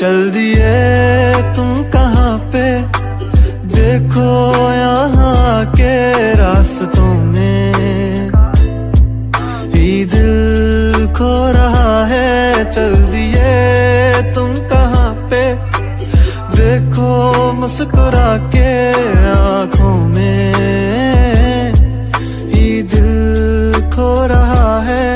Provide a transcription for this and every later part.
चल दिए तुम कहाँ पे, देखो यहाँ के रास्तों में ही दिल खो रहा है। चल दिए तुम कहाँ पे, देखो मुस्कुरा के आँखों में ही दिल खो रहा है।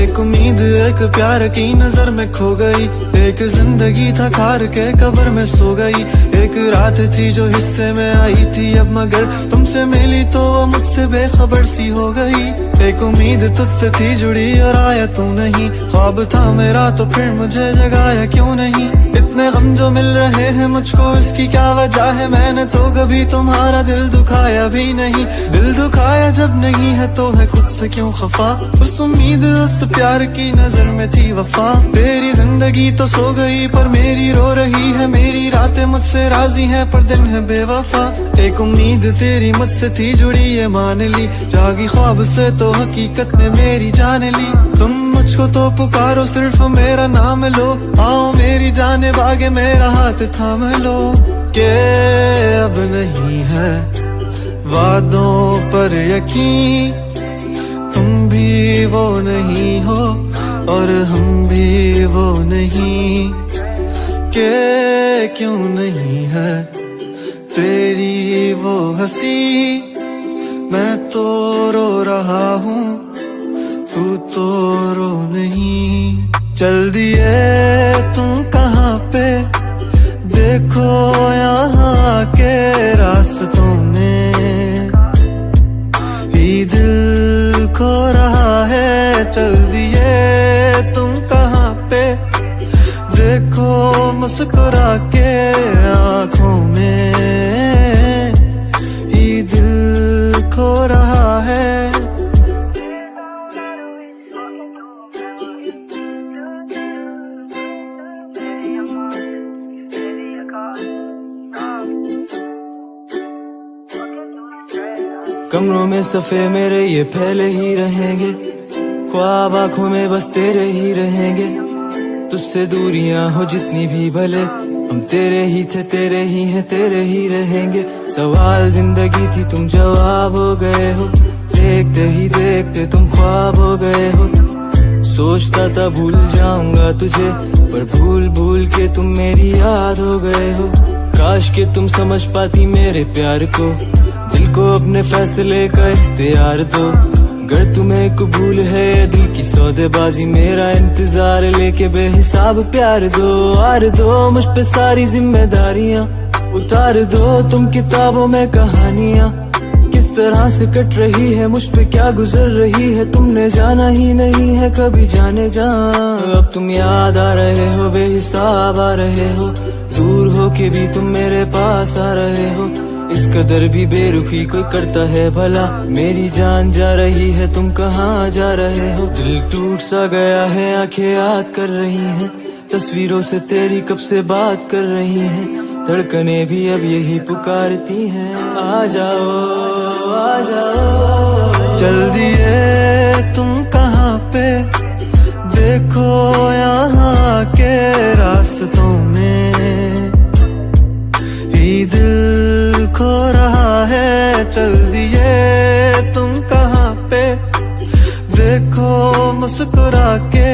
एक उम्मीद एक प्यार की नजर में खो गई, एक जिंदगी था खार के कब्र में सो गई। एक रात थी जो हिस्से में आई थी अब मगर तुमसे मिली तो वो मुझसे बेखबर सी हो गई। एक उम्मीद तुझसे थी जुड़ी और आया तू नहीं, ख्वाब था मेरा तो फिर मुझे जगाया क्यों नहीं। इतने गम जो मिल रहे हैं मुझको इसकी क्या वजह है, मैंने तो कभी तुम्हारा दिल दुखाया भी नहीं। दिल दुखाया जब नहीं है तो है खुद से क्यों खफा, उस उम्मीद उस प्यार की नजर में थी वफा। तेरी जिंदगी तो सो गई पर मेरी रो रही है, मेरी रातें मुझसे राजी हैं पर दिन है बेवफा। एक उम्मीद तेरी मुझसे थी जुड़ी ये मान ली, जागी ख्वाब से तो हकीकत ने मेरी जान ली। तुम मुझको तो पुकारो सिर्फ मेरा नाम लो, आओ मेरी जाने बागे मेरा हाथ थाम लो। के अब नहीं है वादों पर यकीन, तुम भी वो नहीं हो और हम भी वो नहीं। के क्यों नहीं है तेरी वो हंसी, मैं तो रो रहा हूँ तू तो रो नहीं। चल दिए तुम कहाँ पे, देखो यहाँ के रास्तों में ही दिल खो रहा है। चल दिए तुम कहाँ पे, देखो मुस्कुरा के आँखों में ही दिल खो रहा है। कमरों में सफ़े मेरे ये फैले ही रहेंगे, ख्वाब आँखों में बस तेरे ही रहेंगे। तुझसे दूरियां हो जितनी भी भले, हम तेरे ही थे तेरे ही हैं तेरे ही रहेंगे। सवाल जिंदगी थी तुम जवाब हो गए हो, देखते ही देखते तुम ख्वाब हो गए हो। सोचता था भूल जाऊंगा तुझे पर भूल भूल के तुम मेरी याद हो गए हो। काश के तुम समझ पाती मेरे प्यार को, दिल को अपने फैसले का इख्तियार दो। अगर तुम्हें कबूल है दिल की सौदेबाजी, मेरा इंतजार लेके बेहिसाब प्यार दो। आर दो मुझ पे सारी जिम्मेदारियां, उतार दो तुम किताबों में कहानियां। किस तरह से कट रही है मुझ पे क्या गुजर रही है, तुमने जाना ही नहीं है कभी जाने जा। अब तुम याद आ रहे हो बेहिसाब आ रहे हो, दूर हो के भी तुम मेरे पास आ रहे हो। इस कदर भी बेरुखी कोई करता है भला, मेरी जान जा रही है तुम कहाँ जा रहे हो। दिल टूट सा गया है आंखें याद कर रही हैं, तस्वीरों से तेरी कब से बात कर रही हैं। धड़कने भी अब यही पुकारती हैं, आ जाओ आ जाओ। चल दिए तुम कहाँ पे, देखो यहाँ के रास्तों में ही दिल खो रहा है। चल दिए तुम कहाँ पे, देखो मुस्कुरा के